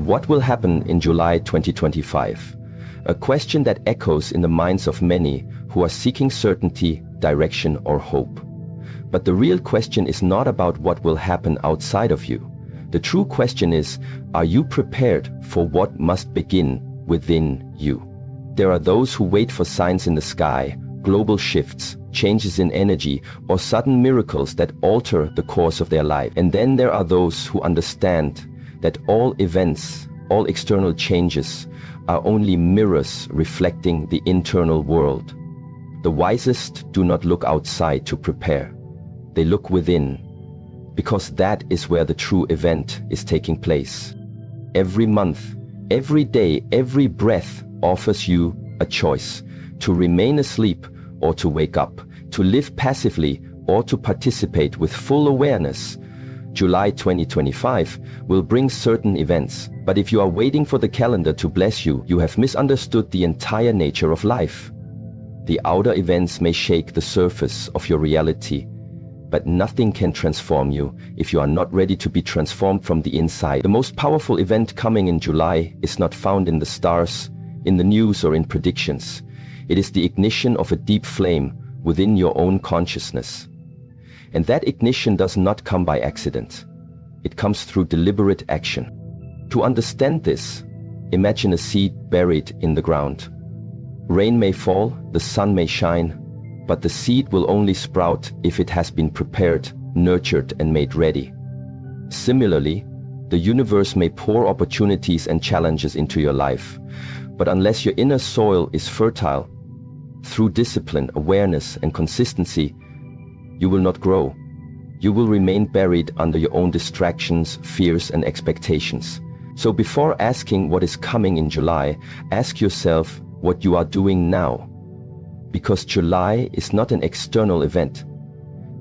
What will happen in July 2025? A question that echoes in the minds of many who are seeking certainty, direction, or hope. But the real question is not about what will happen outside of you. The true question is, are you prepared for what must begin within you? There are those who wait for signs in the sky, global shifts, changes in energy, or sudden miracles that alter the course of their life. And then there are those who understand that all events, all external changes, are only mirrors reflecting the internal world. The wisest do not look outside to prepare. They look within, because that is where the true event is taking place. Every month, every day, every breath offers you a choice to remain asleep or to wake up, to live passively or to participate with full awareness. July 2025 will bring certain events, but if you are waiting for the calendar to bless you, you have misunderstood the entire nature of life. The outer events may shake the surface of your reality, but nothing can transform you if you are not ready to be transformed from the inside. The most powerful event coming in July is not found in the stars, in the news, or in predictions. It is the ignition of a deep flame within your own consciousness. And that ignition does not come by accident. It comes through deliberate action. To understand this, imagine a seed buried in the ground. Rain may fall, the sun may shine, but the seed will only sprout if it has been prepared, nurtured, and made ready. Similarly, the universe may pour opportunities and challenges into your life, but unless your inner soil is fertile, through discipline, awareness, and consistency, you will not grow. You will remain buried under your own distractions, fears, and expectations. So before asking what is coming in July, ask yourself what you are doing now. Because July is not an external event.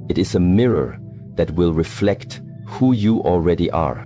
It is a mirror that will reflect who you already are.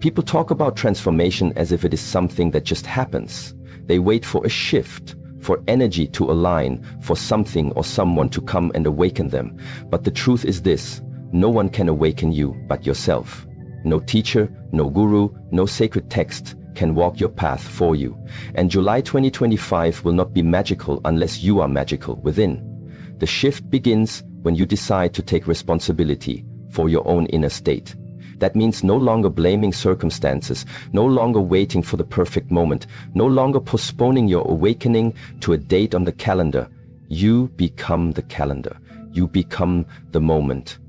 People talk about transformation as if it is something that just happens. They wait for a shift, for energy to align, for something or someone to come and awaken them. But the truth is this: no one can awaken you but yourself. No teacher, no guru, no sacred text can walk your path for you. And July 2025 will not be magical unless you are magical within. The shift begins when you decide to take responsibility for your own inner state. That means no longer blaming circumstances, no longer waiting for the perfect moment, no longer postponing your awakening to a date on the calendar. You become the calendar. You become the moment.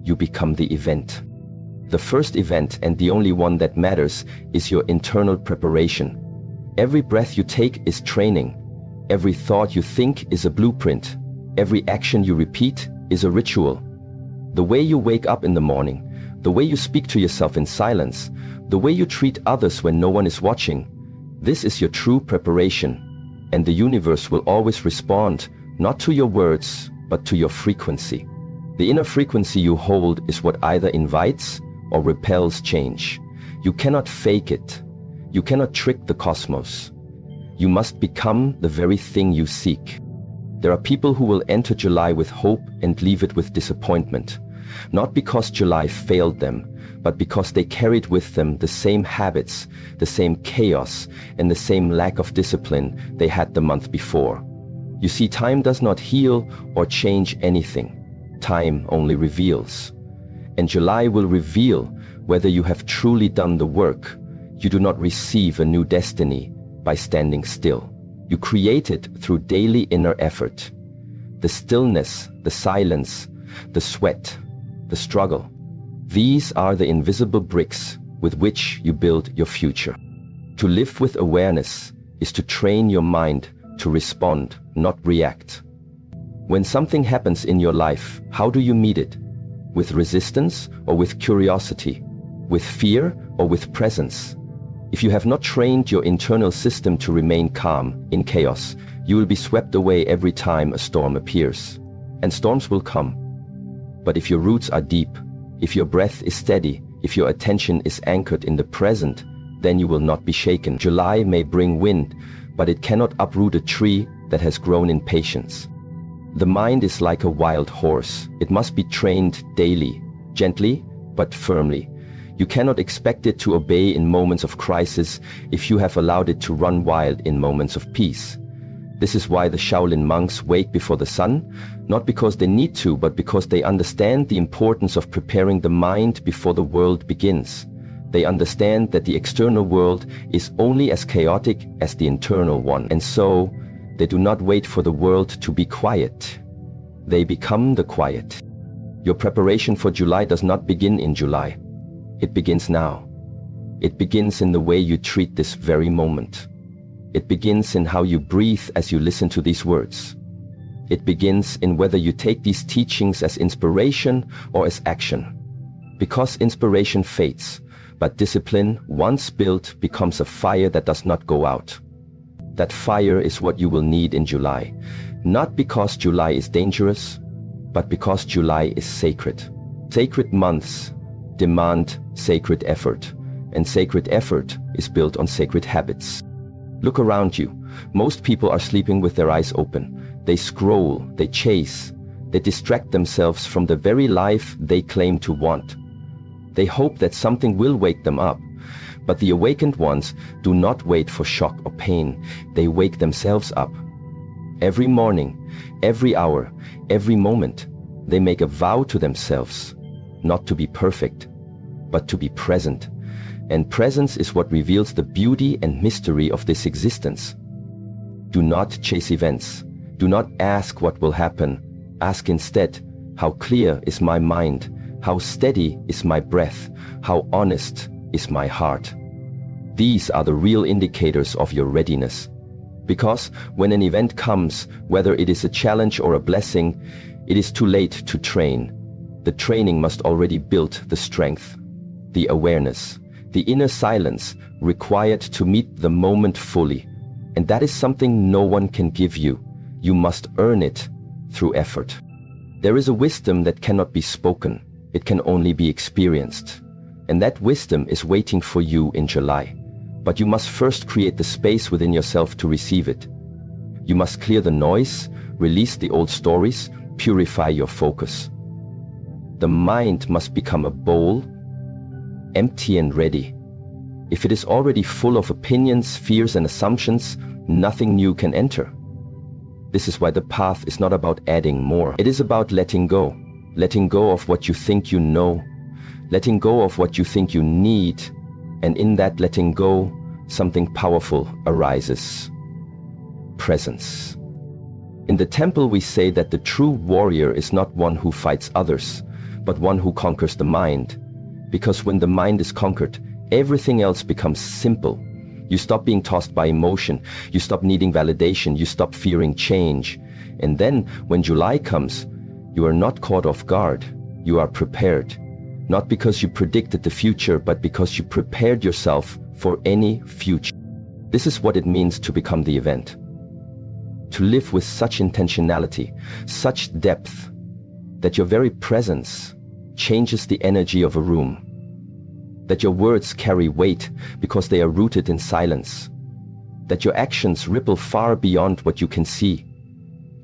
You become the event. The first event, and the only one that matters, is your internal preparation. Every breath you take is training. Every thought you think is a blueprint. Every action you repeat is a ritual. The way you wake up in the morning, the way you speak to yourself in silence, the way you treat others when no one is watching, this is your true preparation. And the universe will always respond, not to your words, but to your frequency. The inner frequency you hold is what either invites or repels change. You cannot fake it. You cannot trick the cosmos. You must become the very thing you seek. There are people who will enter July with hope and leave it with disappointment. Not because July failed them, but because they carried with them the same habits, the same chaos, and the same lack of discipline they had the month before. You see, time does not heal or change anything. Time only reveals. And July will reveal whether you have truly done the work. You do not receive a new destiny by standing still. You create it through daily inner effort. The stillness, the silence, the sweat, the struggle. These are the invisible bricks with which you build your future. To live with awareness is to train your mind to respond, not react. When something happens in your life, how do you meet it? With resistance or with curiosity? With fear or with presence? If you have not trained your internal system to remain calm in chaos, you will be swept away every time a storm appears. And storms will come. But if your roots are deep, if your breath is steady, if your attention is anchored in the present, then you will not be shaken. July may bring wind, but it cannot uproot a tree that has grown in patience. The mind is like a wild horse. It must be trained daily, gently but firmly. You cannot expect it to obey in moments of crisis if you have allowed it to run wild in moments of peace. This is why the Shaolin monks wake before the sun, not because they need to, but because they understand the importance of preparing the mind before the world begins. They understand that the external world is only as chaotic as the internal one, and so they do not wait for the world to be quiet. They become the quiet. Your preparation for July does not begin in July. It begins now. It begins in the way you treat this very moment. It begins in how you breathe as you listen to these words. It begins in whether you take these teachings as inspiration or as action. Because inspiration fades, but discipline, once built, becomes a fire that does not go out. That fire is what you will need in July, not because July is dangerous, but because July is sacred. Sacred months demand sacred effort, and sacred effort is built on sacred habits. Look around you. Most people are sleeping with their eyes open. They scroll, they chase, they distract themselves from the very life they claim to want. They hope that something will wake them up. But the awakened ones do not wait for shock or pain. They wake themselves up. Every morning, every hour, every moment, they make a vow to themselves, not to be perfect, but to be present. And presence is what reveals the beauty and mystery of this existence. Do not chase events. Do not ask what will happen. Ask instead, how clear is my mind? How steady is my breath? How honest is my heart? These are the real indicators of your readiness. Because when an event comes, whether it is a challenge or a blessing, it is too late to train. The training must already build the strength, the awareness, the inner silence required to meet the moment fully. And that is something no one can give you. You must earn it through effort. There is a wisdom that cannot be spoken. It can only be experienced. And that wisdom is waiting for you in July. But you must first create the space within yourself to receive it. You must clear the noise, release the old stories, purify your focus. The mind must become a bowl, empty and ready. If it is already full of opinions, fears, and assumptions, nothing new can enter. This is why the path is not about adding more. It is about letting go. Letting go of what you think you know. Letting go of what you think you need. And in that letting go, something powerful arises. Presence. In the temple we say that the true warrior is not one who fights others, but one who conquers the mind. Because when the mind is conquered, everything else becomes simple. You stop being tossed by emotion. You stop needing validation. You stop fearing change. And then, when July comes, you are not caught off guard. You are prepared. Not because you predicted the future, but because you prepared yourself for any future. This is what it means to become the event. To live with such intentionality, such depth, that your very presence changes the energy of a room. That your words carry weight because they are rooted in silence. That your actions ripple far beyond what you can see.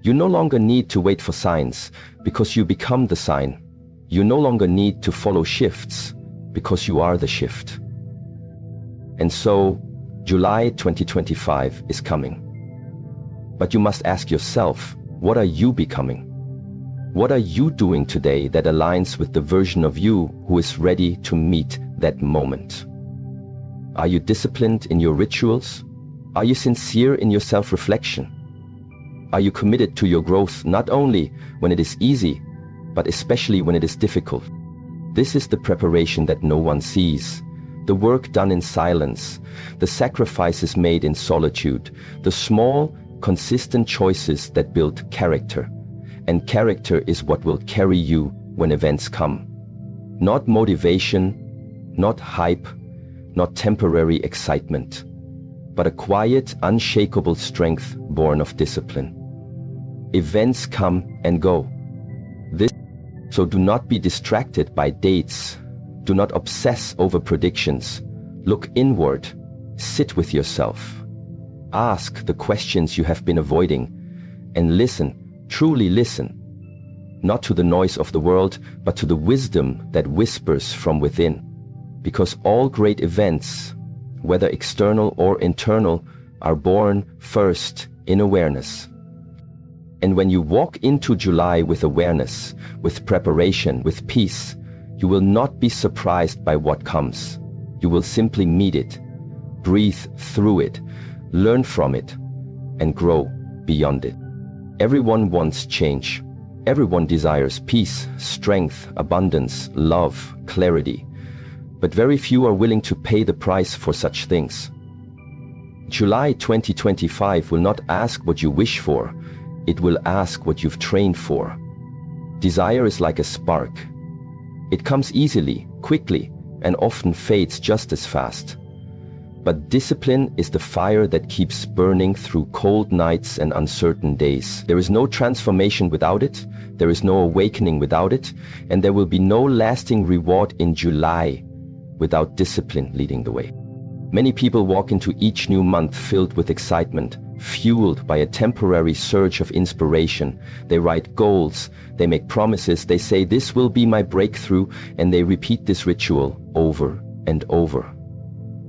You no longer need to wait for signs because you become the sign. You no longer need to follow shifts because you are the shift. And so, July 2025 is coming. But you must ask yourself, what are you becoming? What are you doing today that aligns with the version of you who is ready to meet that moment? Are you disciplined in your rituals? Are you sincere in your self-reflection? Are you committed to your growth not only when it is easy, but especially when it is difficult? This is the preparation that no one sees. The work done in silence, the sacrifices made in solitude, the small, consistent choices that build character. And character is what will carry you when events come. Not motivation, not hype, not temporary excitement, but a quiet, unshakable strength born of discipline. Events come and go. So do not be distracted by dates. Do not obsess over predictions. Look inward. Sit with yourself. Ask the questions you have been avoiding and listen, truly listen, not to the noise of the world, but to the wisdom that whispers from within. Because all great events, whether external or internal, are born first in awareness. And when you walk into July with awareness, with preparation, with peace, you will not be surprised by what comes. You will simply meet it, breathe through it, learn from it, and grow beyond it. Everyone wants change. Everyone desires peace, strength, abundance, love, clarity. But very few are willing to pay the price for such things. July 2025 will not ask what you wish for. It will ask what you've trained for. Desire is like a spark. It comes easily, quickly, and often fades just as fast. But discipline is the fire that keeps burning through cold nights and uncertain days. There is no transformation without it, there is no awakening without it, and there will be no lasting reward in July without discipline leading the way. Many people walk into each new month filled with excitement, fueled by a temporary surge of inspiration. They write goals, they make promises, they say this will be my breakthrough, and they repeat this ritual over and over.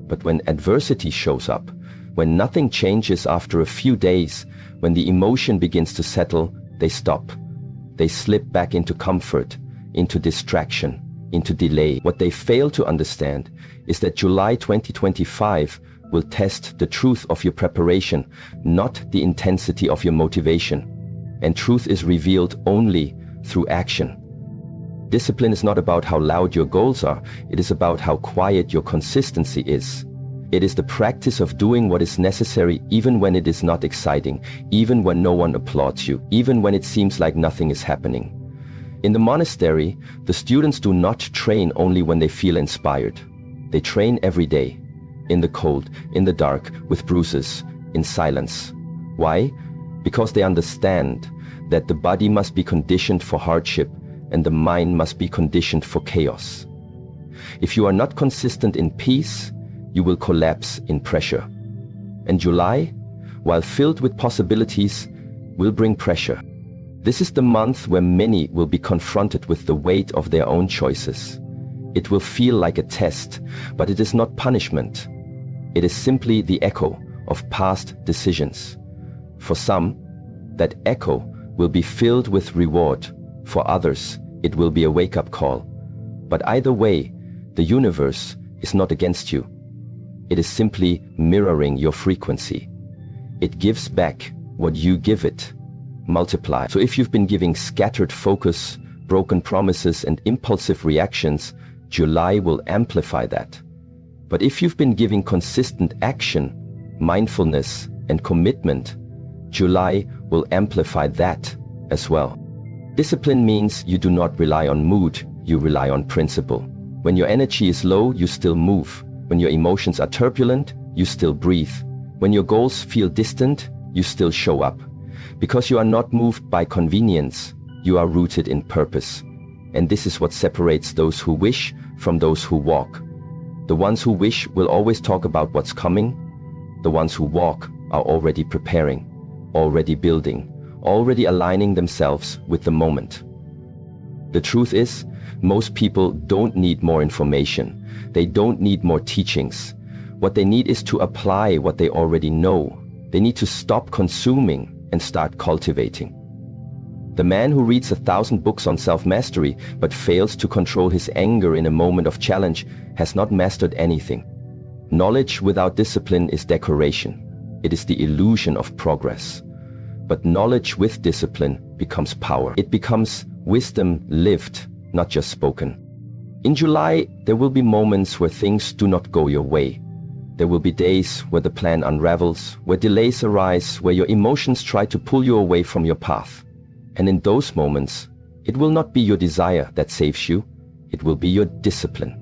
But when adversity shows up, when nothing changes after a few days, when the emotion begins to settle, they stop. They slip back into comfort, into distraction, into delay. What they fail to understand is that July 2025 will test the truth of your preparation, not the intensity of your motivation. And truth is revealed only through action. Discipline is not about how loud your goals are, it is about how quiet your consistency is. It is the practice of doing what is necessary even when it is not exciting, even when no one applauds you, even when it seems like nothing is happening. In the monastery, the students do not train only when they feel inspired. They train every day, in the cold, in the dark, with bruises, in silence. Why? Because they understand that the body must be conditioned for hardship and the mind must be conditioned for chaos. If you are not consistent in peace, you will collapse in pressure. And July, while filled with possibilities, will bring pressure. This is the month where many will be confronted with the weight of their own choices. It will feel like a test, but it is not punishment. It is simply the echo of past decisions. For some, that echo will be filled with reward. For others, it will be a wake-up call. But either way, the universe is not against you. It is simply mirroring your frequency. It gives back what you give it. Multiply. So if you've been giving scattered focus, broken promises, and impulsive reactions, July will amplify that. But if you've been giving consistent action, mindfulness, and commitment, July will amplify that as well. Discipline means you do not rely on mood, you rely on principle. When your energy is low, you still move. When your emotions are turbulent, you still breathe. When your goals feel distant, you still show up. Because you are not moved by convenience, you are rooted in purpose. And this is what separates those who wish from those who walk. The ones who wish will always talk about what's coming. The ones who walk are already preparing, already building, already aligning themselves with the moment. The truth is, most people don't need more information. They don't need more teachings. What they need is to apply what they already know. They need to stop consuming and start cultivating. The man who reads 1,000 books on self-mastery but fails to control his anger in a moment of challenge has not mastered anything. Knowledge without discipline is decoration. It is the illusion of progress. But knowledge with discipline becomes power. It becomes wisdom lived, not just spoken. In July, there will be moments where things do not go your way. There will be days where the plan unravels, where delays arise, where your emotions try to pull you away from your path. And in those moments, it will not be your desire that saves you, it will be your discipline.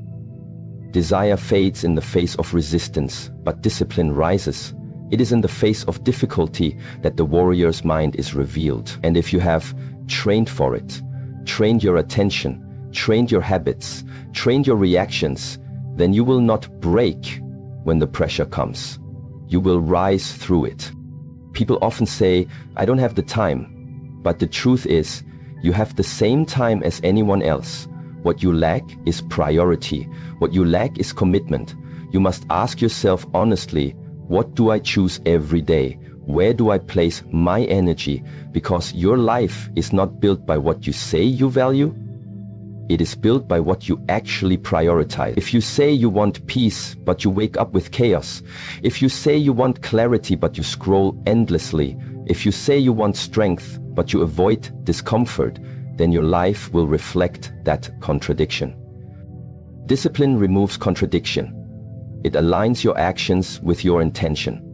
Desire fades in the face of resistance, but discipline rises. It is in the face of difficulty that the warrior's mind is revealed. And if you have trained for it, trained your attention, trained your habits, trained your reactions, then you will not break when the pressure comes. You will rise through it. People often say, I don't have the time. But the truth is, you have the same time as anyone else. What you lack is priority. What you lack is commitment. You must ask yourself honestly, what do I choose every day? Where do I place my energy? Because your life is not built by what you say you value. It is built by what you actually prioritize. If you say you want peace, but you wake up with chaos. If you say you want clarity, but you scroll endlessly. If you say you want strength, but you avoid discomfort, then your life will reflect that contradiction. Discipline removes contradiction. It aligns your actions with your intention.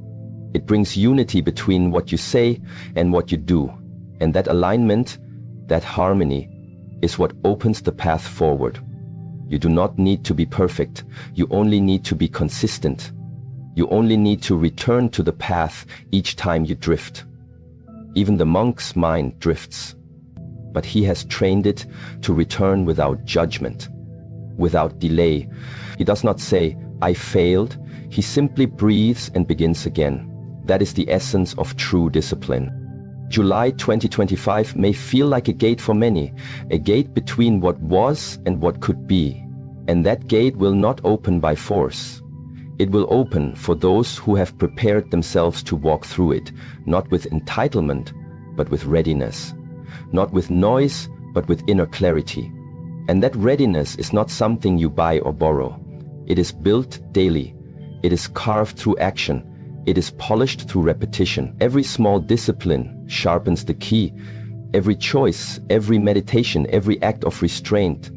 It brings unity between what you say and what you do. And that alignment, that harmony, is what opens the path forward. You do not need to be perfect. You only need to be consistent. You only need to return to the path each time you drift. Even the monk's mind drifts, but he has trained it to return without judgment, without delay. He does not say, I failed. He simply breathes and begins again. That is the essence of true discipline. July 2025 may feel like a gate for many, a gate between what was and what could be. And that gate will not open by force. It will open for those who have prepared themselves to walk through it, not with entitlement, but with readiness. Not with noise, but with inner clarity. And that readiness is not something you buy or borrow. It is built daily. It is carved through action. It is polished through repetition. Every small discipline sharpens the key. Every choice, every meditation, every act of restraint,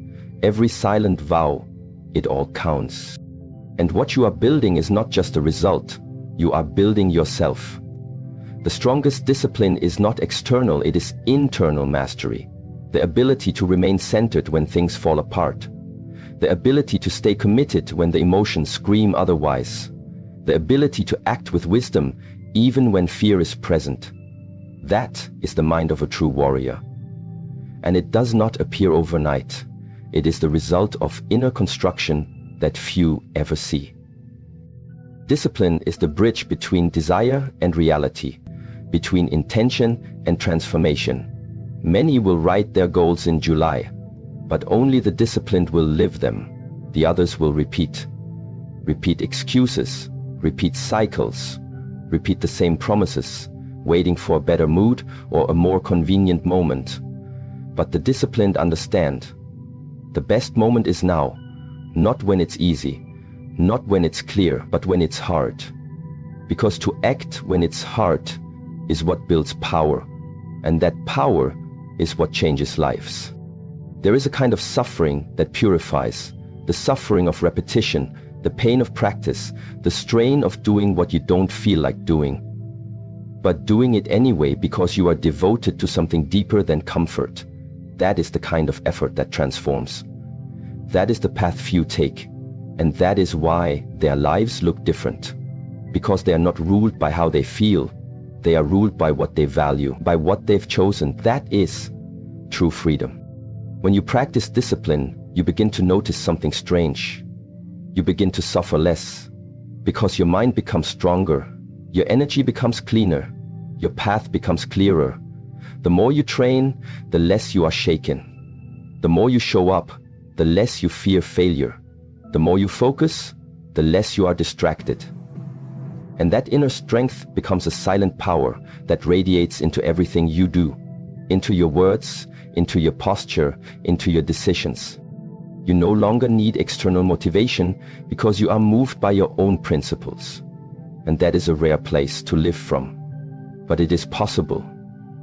every silent vow, it all counts. And what you are building is not just a result. You are building yourself. The strongest discipline is not external, it is internal mastery. The ability to remain centered when things fall apart. The ability to stay committed when the emotions scream otherwise. The ability to act with wisdom even when fear is present. That is the mind of a true warrior. And it does not appear overnight. It is the result of inner construction that few ever see. Discipline is the bridge between desire and reality, between intention and transformation. Many will write their goals in July, but only the disciplined will live them. The others will repeat. Repeat excuses. Repeat cycles, repeat the same promises, waiting for a better mood or a more convenient moment. But the disciplined understand. The best moment is now, not when it's easy, not when it's clear, but when it's hard. Because to act when it's hard is what builds power, and that power is what changes lives. There is a kind of suffering that purifies, the suffering of repetition, the pain of practice, the strain of doing what you don't feel like doing. But doing it anyway because you are devoted to something deeper than comfort. That is the kind of effort that transforms. That is the path few take. And that is why their lives look different. Because they are not ruled by how they feel. They are ruled by what they value, by what they've chosen. That is true freedom. When you practice discipline, you begin to notice something strange. You begin to suffer less, because your mind becomes stronger, your energy becomes cleaner, your path becomes clearer. The more you train, the less you are shaken. The more you show up, the less you fear failure. The more you focus, the less you are distracted. And that inner strength becomes a silent power that radiates into everything you do, into your words, into your posture, into your decisions. You no longer need external motivation because you are moved by your own principles. And that is a rare place to live from. But it is possible.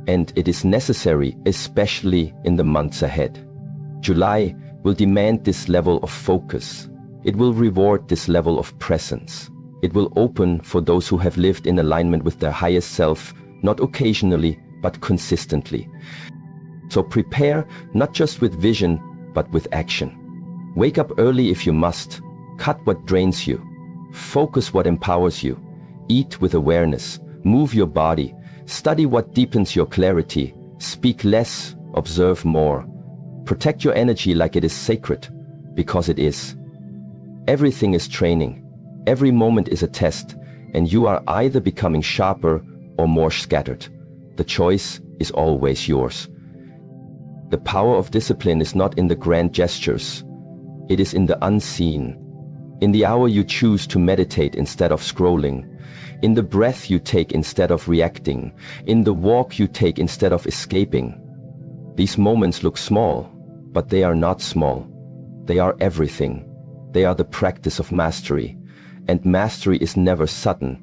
And it is necessary, especially in the months ahead. July will demand this level of focus. It will reward this level of presence. It will open for those who have lived in alignment with their highest self, not occasionally, but consistently. So prepare not just with vision, but with action. Wake up early if you must. Cut what drains you. Focus what empowers you. Eat with awareness. Move your body. Study what deepens your clarity. Speak less, observe more. Protect your energy like it is sacred, because it is. Everything is training. Every moment is a test, and you are either becoming sharper or more scattered. The choice is always yours. The power of discipline is not in the grand gestures. It is in the unseen. In the hour you choose to meditate instead of scrolling. In the breath you take instead of reacting. In the walk you take instead of escaping. These moments look small, but they are not small. They are everything. They are the practice of mastery. And mastery is never sudden.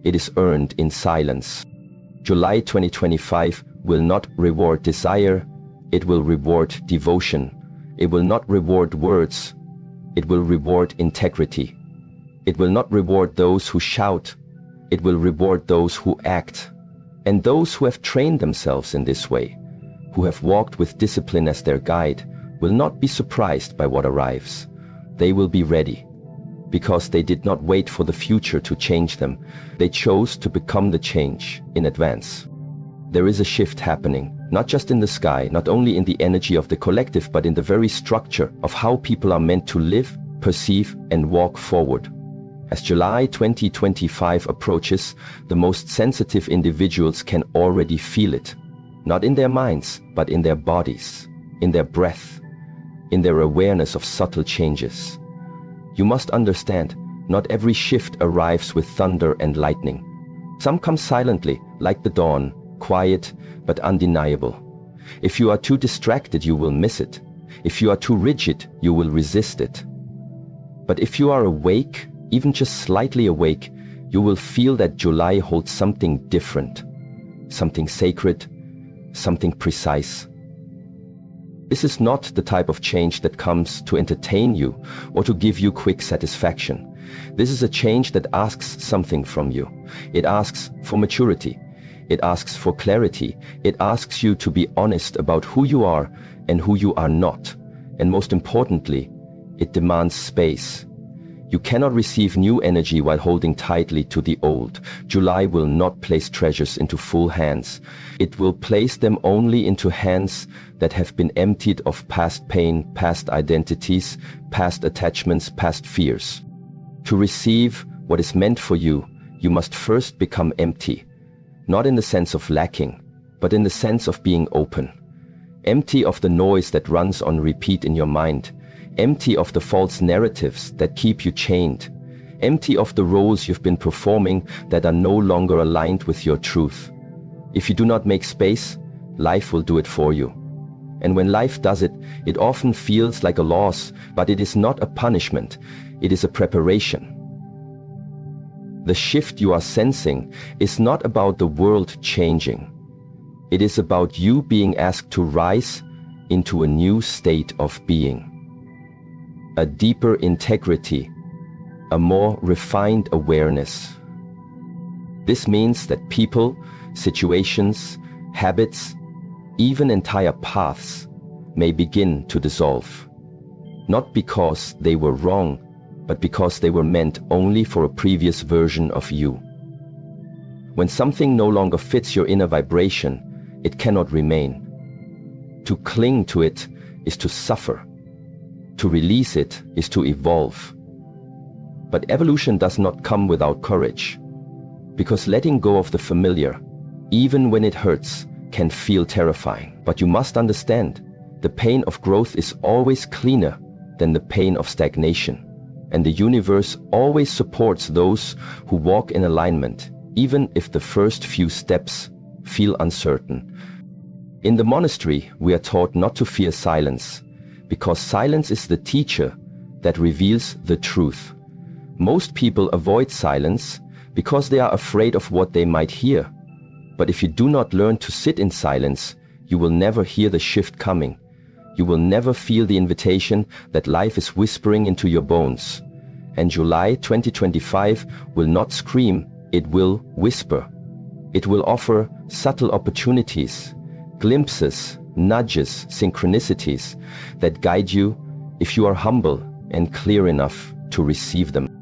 It is earned in silence. July 2025 will not reward desire. It will reward devotion. It will not reward words. It will reward integrity. It will not reward those who shout. It will reward those who act. And those who have trained themselves in this way, who have walked with discipline as their guide, will not be surprised by what arrives. They will be ready, because they did not wait for the future to change them. They chose to become the change in advance. There is a shift happening, not just in the sky, not only in the energy of the collective, but in the very structure of how people are meant to live, perceive, and walk forward. As July 2025 approaches, the most sensitive individuals can already feel it, not in their minds, but in their bodies, in their breath, in their awareness of subtle changes. You must understand, not every shift arrives with thunder and lightning. Some come silently, like the dawn, quiet but undeniable. If you are too distracted, you will miss it. If you are too rigid, you will resist it. But if you are awake, even just slightly awake, you will feel that July holds something different, something sacred, something precise. This is not the type of change that comes to entertain you or to give you quick satisfaction. This is a change that asks something from you. It asks for maturity. It asks for clarity. It asks you to be honest about who you are and who you are not. And most importantly, it demands space. You cannot receive new energy while holding tightly to the old. July will not place treasures into full hands. It will place them only into hands that have been emptied of past pain, past identities, past attachments, past fears. To receive what is meant for you, you must first become empty. Not in the sense of lacking, but in the sense of being open. Empty of the noise that runs on repeat in your mind. Empty of the false narratives that keep you chained. Empty of the roles you've been performing that are no longer aligned with your truth. If you do not make space, life will do it for you. And when life does it, it often feels like a loss, but it is not a punishment. It is a preparation. The shift you are sensing is not about the world changing. It is about you being asked to rise into a new state of being. A deeper integrity, a more refined awareness. This means that people, situations, habits, even entire paths may begin to dissolve. Not because they were wrong, but because they were meant only for a previous version of you. When something no longer fits your inner vibration, it cannot remain. To cling to it is to suffer. To release it is to evolve. But evolution does not come without courage, because letting go of the familiar, even when it hurts, can feel terrifying. But you must understand, the pain of growth is always cleaner than the pain of stagnation. And the universe always supports those who walk in alignment, even if the first few steps feel uncertain. In the monastery, we are taught not to fear silence, because silence is the teacher that reveals the truth. Most people avoid silence because they are afraid of what they might hear. But if you do not learn to sit in silence, you will never hear the shift coming. You will never feel the invitation that life is whispering into your bones. And July 2025 will not scream, it will whisper. It will offer subtle opportunities, glimpses, nudges, synchronicities that guide you if you are humble and clear enough to receive them.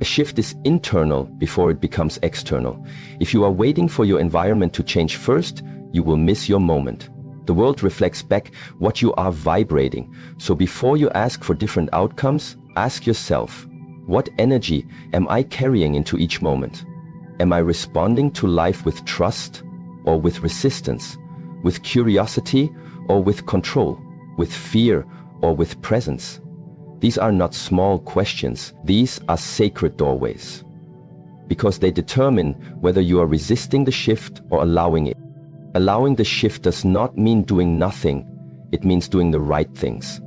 A shift is internal before it becomes external. If you are waiting for your environment to change first, you will miss your moment. The world reflects back what you are vibrating. So before you ask for different outcomes, ask yourself, what energy am I carrying into each moment? Am I responding to life with trust or with resistance? With curiosity or with control, with fear or with presence? These are not small questions, these are sacred doorways. Because they determine whether you are resisting the shift or allowing it. Allowing the shift does not mean doing nothing, it means doing the right things.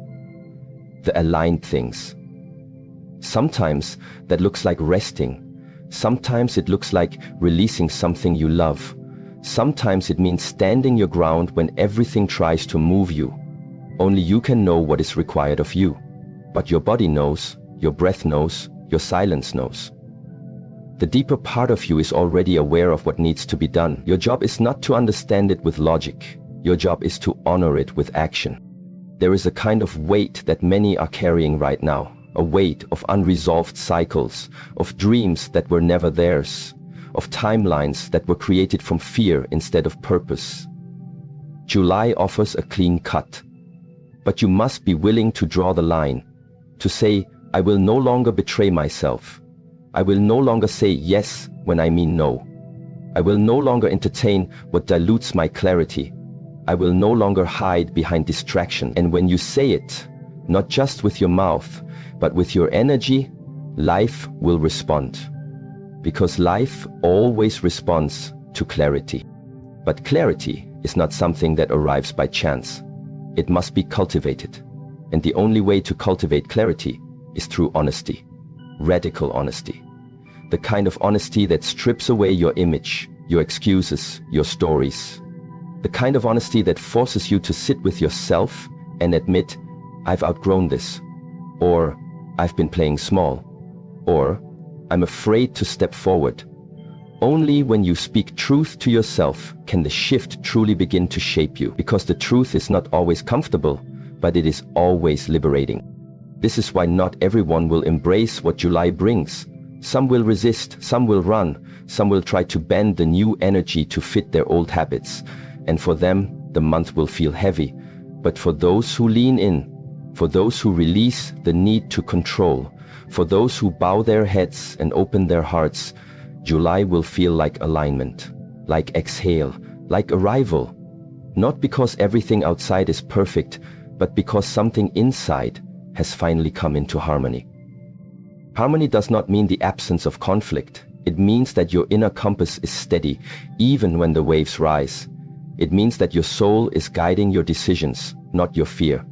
The aligned things. Sometimes that looks like resting. Sometimes it looks like releasing something you love. Sometimes it means standing your ground when everything tries to move you. Only you can know what is required of you. But your body knows, your breath knows, your silence knows. The deeper part of you is already aware of what needs to be done. Your job is not to understand it with logic. Your job is to honor it with action. There is a kind of weight that many are carrying right now. A weight of unresolved cycles, of dreams that were never theirs, of timelines that were created from fear instead of purpose. July offers a clean cut. But you must be willing to draw the line. To say, I will no longer betray myself. I will no longer say yes when I mean no. I will no longer entertain what dilutes my clarity. I will no longer hide behind distraction. And when you say it, not just with your mouth, but with your energy, life will respond. Because life always responds to clarity. But clarity is not something that arrives by chance. It must be cultivated. And the only way to cultivate clarity is through honesty. Radical honesty. The kind of honesty that strips away your image, your excuses, your stories. The kind of honesty that forces you to sit with yourself and admit, I've outgrown this. Or, I've been playing small. Or, I'm afraid to step forward. Only when you speak truth to yourself can the shift truly begin to shape you. Because the truth is not always comfortable, but it is always liberating. This is why not everyone will embrace what July brings. Some will resist, some will run, some will try to bend the new energy to fit their old habits. And for them, the month will feel heavy. But for those who lean in, for those who release the need to control, for those who bow their heads and open their hearts, July will feel like alignment, like exhale, like arrival. Not because everything outside is perfect, but because something inside has finally come into harmony. Harmony does not mean the absence of conflict. It means that your inner compass is steady, even when the waves rise. It means that your soul is guiding your decisions, not your fear.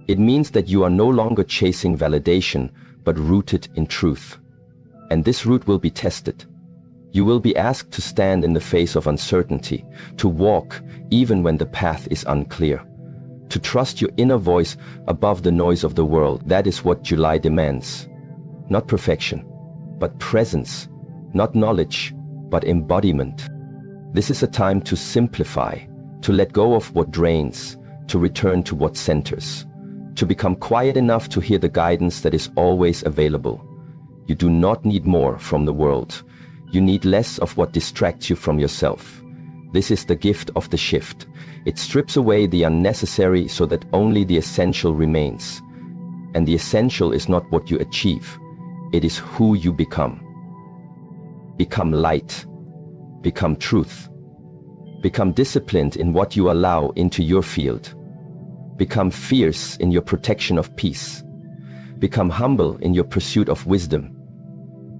It means that you are no longer chasing validation, but rooted in truth. And this root will be tested. You will be asked to stand in the face of uncertainty, to walk even when the path is unclear, to trust your inner voice above the noise of the world. That is what July demands. Not perfection, but presence. Not knowledge, but embodiment. This is a time to simplify, to let go of what drains, to return to what centers, to become quiet enough to hear the guidance that is always available. You do not need more from the world. You need less of what distracts you from yourself. This is the gift of the shift. It strips away the unnecessary so that only the essential remains. And the essential is not what you achieve. It is who you become. Become light. Become truth. Become disciplined in what you allow into your field. Become fierce in your protection of peace. Become humble in your pursuit of wisdom.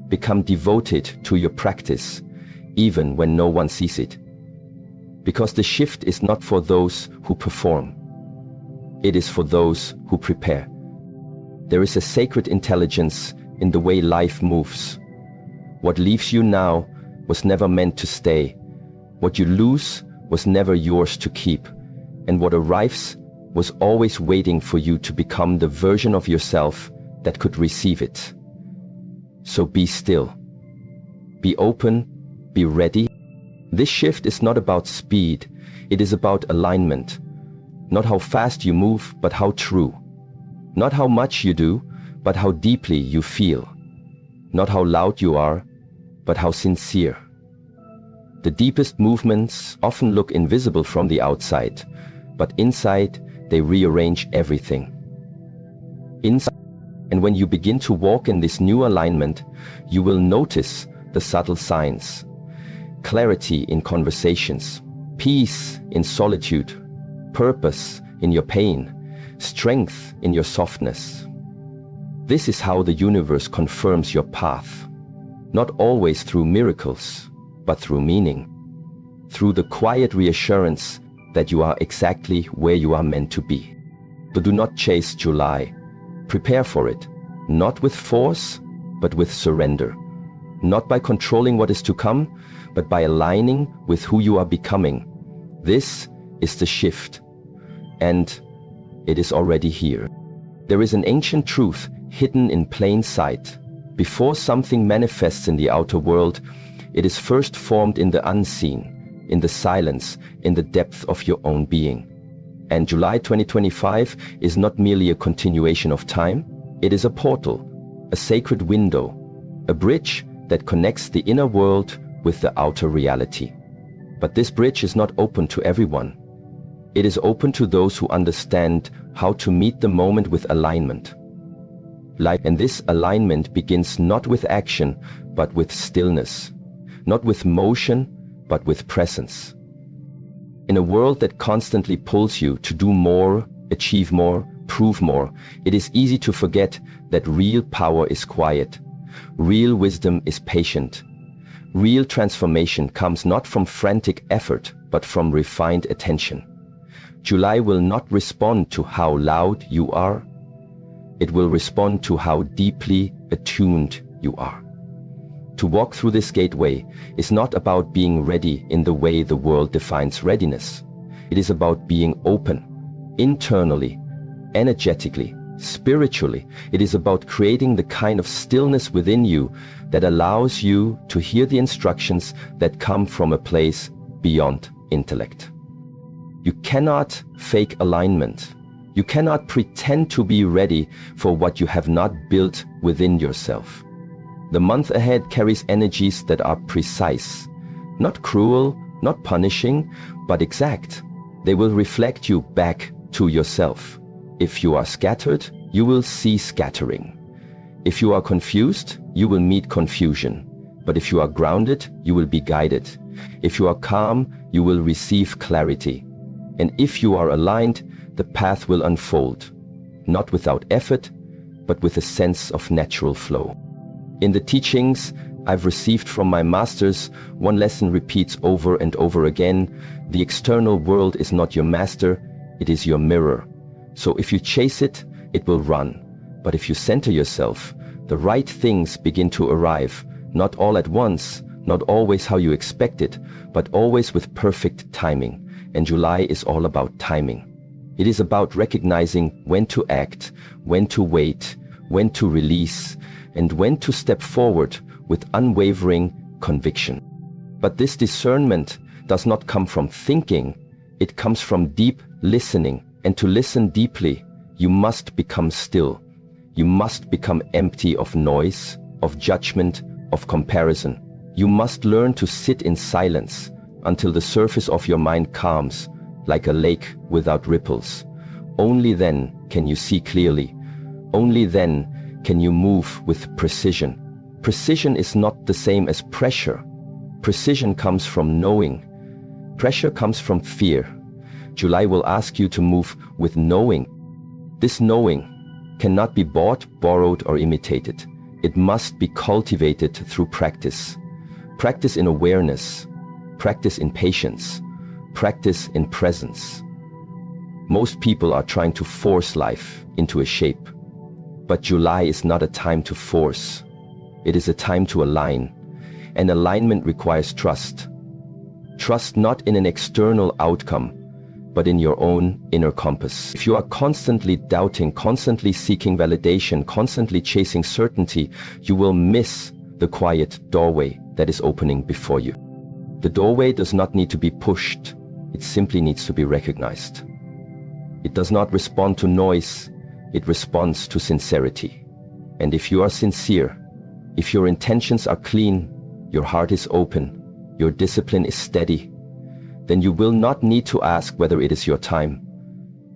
Become devoted to your practice, even when no one sees it. Because the shift is not for those who perform. It is for those who prepare. There is a sacred intelligence in the way life moves. What leaves you now was never meant to stay. What you lose was never yours to keep. And what arrives was always waiting for you to become the version of yourself that could receive it. So be still. Be open. Be ready. This shift is not about speed. It is about alignment. Not how fast you move, but how true. Not how much you do, but how deeply you feel. Not how loud you are, but how sincere. The deepest movements often look invisible from the outside, but inside they rearrange everything. Inside, and when you begin to walk in this new alignment, you will notice the subtle signs. Clarity in conversations, peace in solitude, purpose in your pain, strength in your softness. This is how the universe confirms your path, not always through miracles, but through meaning, through the quiet reassurance that you are exactly where you are meant to be. So do not chase July. Prepare for it, not with force, but with surrender. Not by controlling what is to come, but by aligning with who you are becoming. This is the shift, and it is already here. There is an ancient truth hidden in plain sight. Before something manifests in the outer world, it is first formed in the unseen, in the silence, in the depth of your own being. And July 2025 is not merely a continuation of time, it is a portal, a sacred window, a bridge that connects the inner world with the outer reality. But this bridge is not open to everyone. It is open to those who understand how to meet the moment with alignment. And this alignment begins not with action, but with stillness. Not with motion, but with presence. In a world that constantly pulls you to do more, achieve more, prove more, it is easy to forget that real power is quiet. Real wisdom is patient. Real transformation comes not from frantic effort, but from refined attention. July will not respond to how loud you are. It will respond to how deeply attuned you are. To walk through this gateway is not about being ready in the way the world defines readiness. It is about being open, internally, energetically, spiritually. It is about creating the kind of stillness within you that allows you to hear the instructions that come from a place beyond intellect. You cannot fake alignment. You cannot pretend to be ready for what you have not built within yourself. The month ahead carries energies that are precise, not cruel, not punishing, but exact. They will reflect you back to yourself. If you are scattered, you will see scattering. If you are confused, you will meet confusion. But if you are grounded, you will be guided. If you are calm, you will receive clarity. And if you are aligned, the path will unfold, not without effort, but with a sense of natural flow. In the teachings I've received from my masters, one lesson repeats over and over again: the external world is not your master, it is your mirror. So if you chase it, it will run. But if you center yourself, the right things begin to arrive, not all at once, not always how you expect it, but always with perfect timing. And July is all about timing. It is about recognizing when to act, when to wait, when to release, and when to step forward with unwavering conviction. But this discernment does not come from thinking, it comes from deep listening. And to listen deeply, you must become still. You must become empty of noise, of judgment, of comparison. You must learn to sit in silence until the surface of your mind calms, like a lake without ripples. Only then can you see clearly. Only then can you move with precision. Precision is not the same as pressure. Precision comes from knowing. Pressure comes from fear. July will ask you to move with knowing. This knowing cannot be bought, borrowed, or imitated. It must be cultivated through practice. Practice in awareness, practice in patience, practice in presence. Most people are trying to force life into a shape. But July is not a time to force. It is a time to align. And alignment requires trust. Trust not in an external outcome, but in your own inner compass. If you are constantly doubting, constantly seeking validation, constantly chasing certainty, you will miss the quiet doorway that is opening before you. The doorway does not need to be pushed. It simply needs to be recognized. It does not respond to noise. It responds to sincerity. And if you are sincere, if your intentions are clean, your heart is open, your discipline is steady, then you will not need to ask whether it is your time.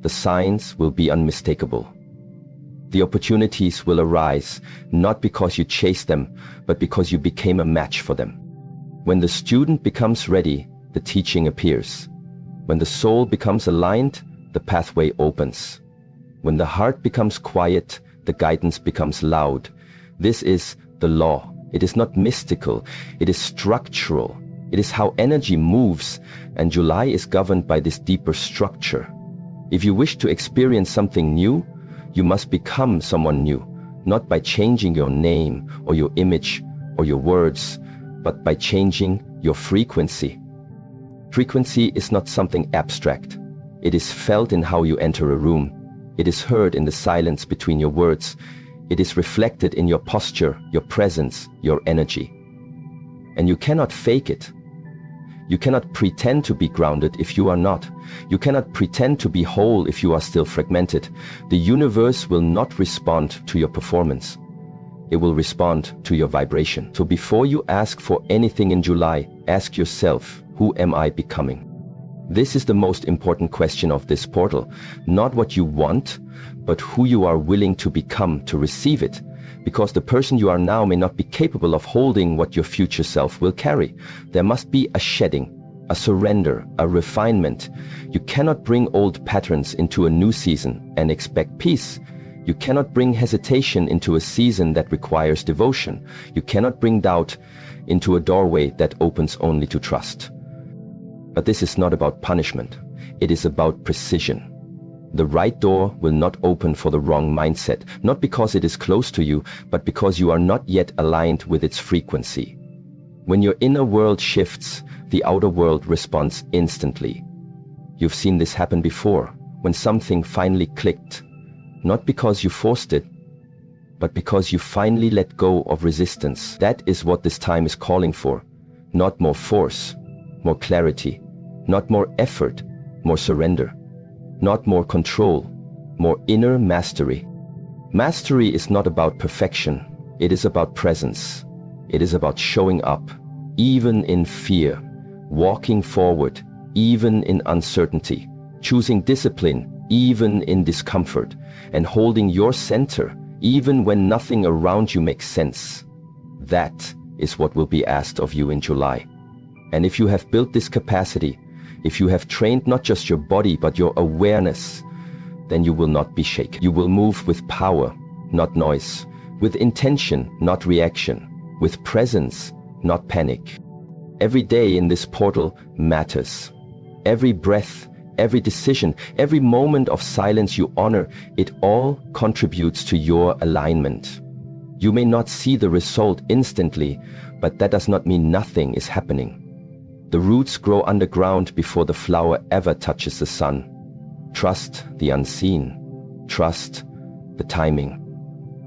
The signs will be unmistakable. The opportunities will arise, not because you chased them, but because you became a match for them. When the student becomes ready, the teaching appears. When the soul becomes aligned, the pathway opens. When the heart becomes quiet, the guidance becomes loud. This is the law. It is not mystical, it is structural. It is how energy moves, and July is governed by this deeper structure. If you wish to experience something new, you must become someone new, not by changing your name or your image or your words, but by changing your frequency. Frequency is not something abstract. It is felt in how you enter a room. It is heard in the silence between your words. It is reflected in your posture, your presence, your energy. And you cannot fake it. You cannot pretend to be grounded if you are not. You cannot pretend to be whole if you are still fragmented. The universe will not respond to your performance. It will respond to your vibration. So before you ask for anything in July, ask yourself, who am I becoming? This is the most important question of this portal. Not what you want, but who you are willing to become to receive it. Because the person you are now may not be capable of holding what your future self will carry. There must be a shedding, a surrender, a refinement. You cannot bring old patterns into a new season and expect peace. You cannot bring hesitation into a season that requires devotion. You cannot bring doubt into a doorway that opens only to trust. But this is not about punishment. It is about precision. The right door will not open for the wrong mindset, not because it is close to you, but because you are not yet aligned with its frequency. When your inner world shifts, the outer world responds instantly. You've seen this happen before, when something finally clicked, not because you forced it, but because you finally let go of resistance. That is what this time is calling for. Not more force, more clarity. Not more effort, more surrender. Not more control, more inner mastery. Mastery is not about perfection. It is about presence. It is about showing up, even in fear, walking forward, even in uncertainty, choosing discipline, even in discomfort, and holding your center, even when nothing around you makes sense. That is what will be asked of you in July. And if you have built this capacity, if you have trained not just your body but your awareness, then you will not be shaken. You will move with power, not noise, with intention, not reaction, with presence, not panic. Every day in this portal matters. Every breath, every decision, every moment of silence you honor, it all contributes to your alignment. You may not see the result instantly, but that does not mean nothing is happening. The roots grow underground before the flower ever touches the sun. Trust the unseen. Trust the timing.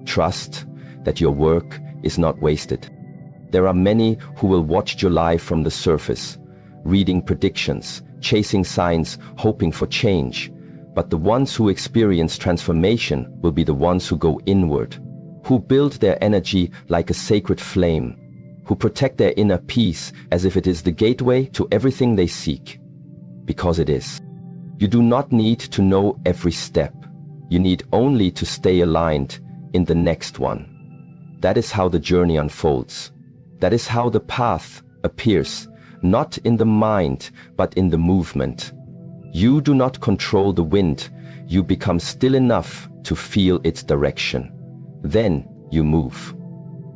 Trust that your work is not wasted. There are many who will watch July from the surface, reading predictions, chasing signs, hoping for change. But the ones who experience transformation will be the ones who go inward, who build their energy like a sacred flame, who protect their inner peace as if it is the gateway to everything they seek. Because it is. You do not need to know every step. You need only to stay aligned in the next one. That is how the journey unfolds. That is how the path appears, not in the mind, but in the movement. You do not control the wind. You become still enough to feel its direction. Then you move.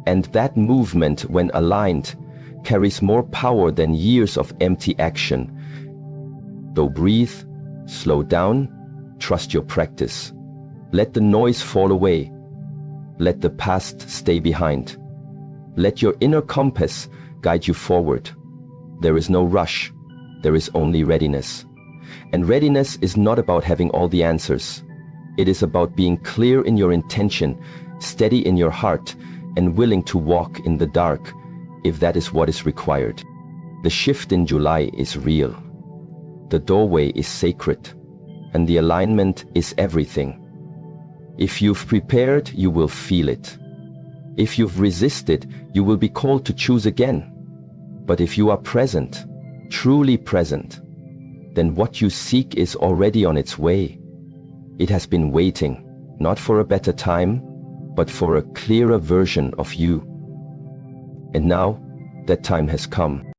And that movement, when aligned, carries more power than years of empty action. So breathe, slow down, trust your practice. Let the noise fall away. Let the past stay behind. Let your inner compass guide you forward. There is no rush. There is only readiness. And readiness is not about having all the answers. It is about being clear in your intention, steady in your heart, and willing to walk in the dark, if that is what is required. The shift in July is real. The doorway is sacred, and the alignment is everything. If you've prepared, you will feel it. If you've resisted, you will be called to choose again. But if you are present, truly present, then what you seek is already on its way. It has been waiting, not for a better time, but for a clearer version of you. And now, that time has come.